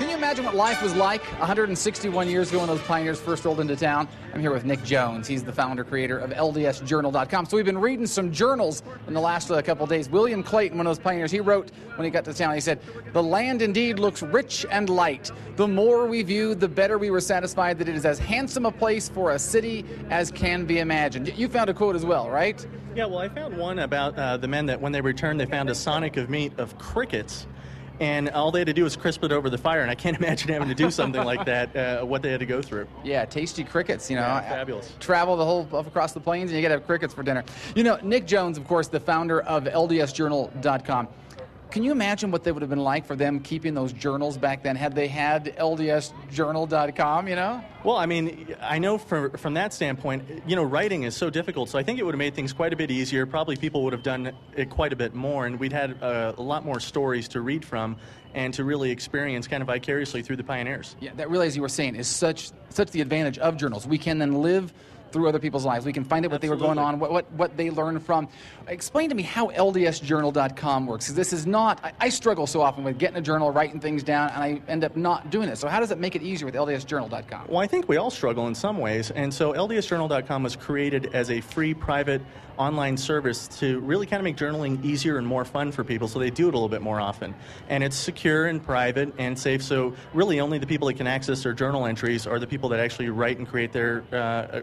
Can you imagine what life was like 161 years ago when those pioneers first rolled into town? I'm here with Nick Jones. He's the founder, creator of LDSjournal.com. So we've been reading some journals in the last couple of days. William Clayton, one of those pioneers, he wrote when he got to town, he said, "The land indeed looks rich and light. The more we viewed, the better we were satisfied that it is as handsome a place for a city as can be imagined." You found a quote as well, right? Yeah, well, I found one about the men that when they returned, they found a sonic of meat of crickets. And all they had to do was crisp it over the fire, and I can't imagine having to do something like that, what they had to go through. Yeah, tasty crickets, you know. Yeah, fabulous. Travel the whole across the plains, and you got to have crickets for dinner. You know, Nick Jones, of course, the founder of LDSjournal.com. Can you imagine what they would have been like for them keeping those journals back then, had they had LDSjournal.com, you know? Well, I mean, I know from that standpoint, you know, writing is so difficult, so I think it would have made things quite a bit easier. Probably people would have done it quite a bit more, and we'd had a lot more stories to read from and to really experience kind of vicariously through the pioneers. Yeah, that really, as you were saying, is such the advantage of journals. We can then live through other people's lives. We can find out what Absolutely. they were going on, what they learned from. Explain to me how LDSjournal.com works, because this is not, I struggle so often with getting a journal, writing things down, and I end up not doing it. So how does it make it easier with LDSjournal.com? Well, I think we all struggle in some ways, and so LDSjournal.com was created as a free, private, online service to really kind of make journaling easier and more fun for people so they do it a little bit more often. And it's secure and private and safe, so really only the people that can access their journal entries are the people that actually write and create their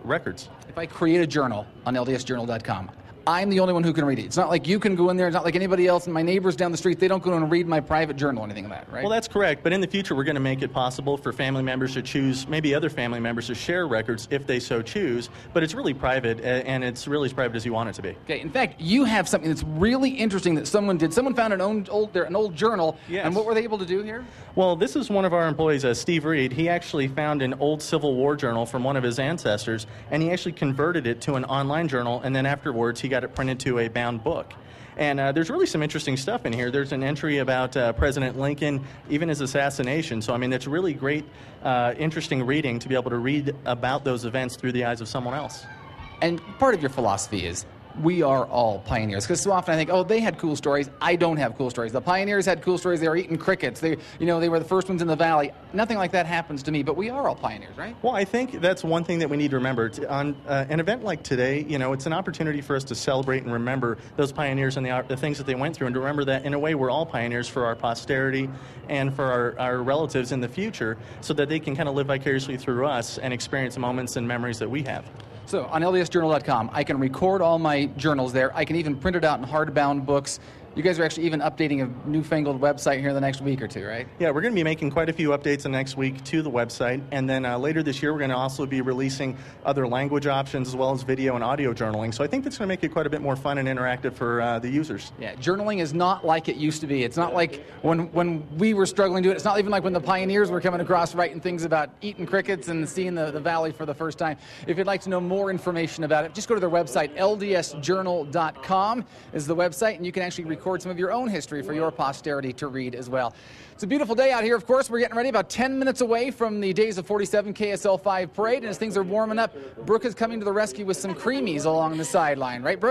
records. If I create a journal on LDSjournal.com, I'm the only one who can read it. It's not like you can go in there. It's not like anybody else. And my neighbors down the street, they don't go in and read my private journal or anything like that, right? Well, that's correct. But in the future, we're going to make it possible for family members to choose, maybe other family members to share records if they so choose. But it's really private, and it's really as private as you want it to be. Okay. In fact, you have something that's really interesting that someone did. Someone found an old journal. Yes. And what were they able to do here? Well, this is one of our employees, Steve Reed. He actually found an old Civil War journal from one of his ancestors, and he actually converted it to an online journal, and then afterwards he got it printed to a bound book. And there's really some interesting stuff in here. There's an entry about President Lincoln, even his assassination. So, I mean, it's really great, interesting reading to be able to read about those events through the eyes of someone else. And part of your philosophy is we are all pioneers. Because so often I think, oh, they had cool stories. I don't have cool stories. The pioneers had cool stories. They were eating crickets. They were the first ones in the valley. Nothing like that happens to me. But we are all pioneers, right? Well, I think that's one thing that we need to remember. On an event like today, you know, it's an opportunity for us to celebrate and remember those pioneers and the things that they went through, and to remember that, in a way, we're all pioneers for our posterity and for our relatives in the future, so that they can kind of live vicariously through us and experience the moments and memories that we have. So on LDSjournal.com, I can record all my journals there. I can even print it out in hardbound books. You guys are actually even updating a newfangled website here in the next week or two, right? Yeah, we're going to be making quite a few updates the next week to the website. And then later this year, we're going to also be releasing other language options as well as video and audio journaling. So I think that's going to make it quite a bit more fun and interactive for the users. Yeah, journaling is not like it used to be. It's not like when we were struggling to do it. It's not even like when the pioneers were coming across writing things about eating crickets and seeing the valley for the first time. If you'd like to know more information about it, just go to their website. LDSjournal.com is the website, and you can actually record some of your own history for your posterity to read as well. It's a beautiful day out here, of course. We're getting ready, about 10 minutes away from the Days of 47 KSL 5 parade, and as things are warming up, Brooke is coming to the rescue with some creamies along the sideline. Right, Brooke?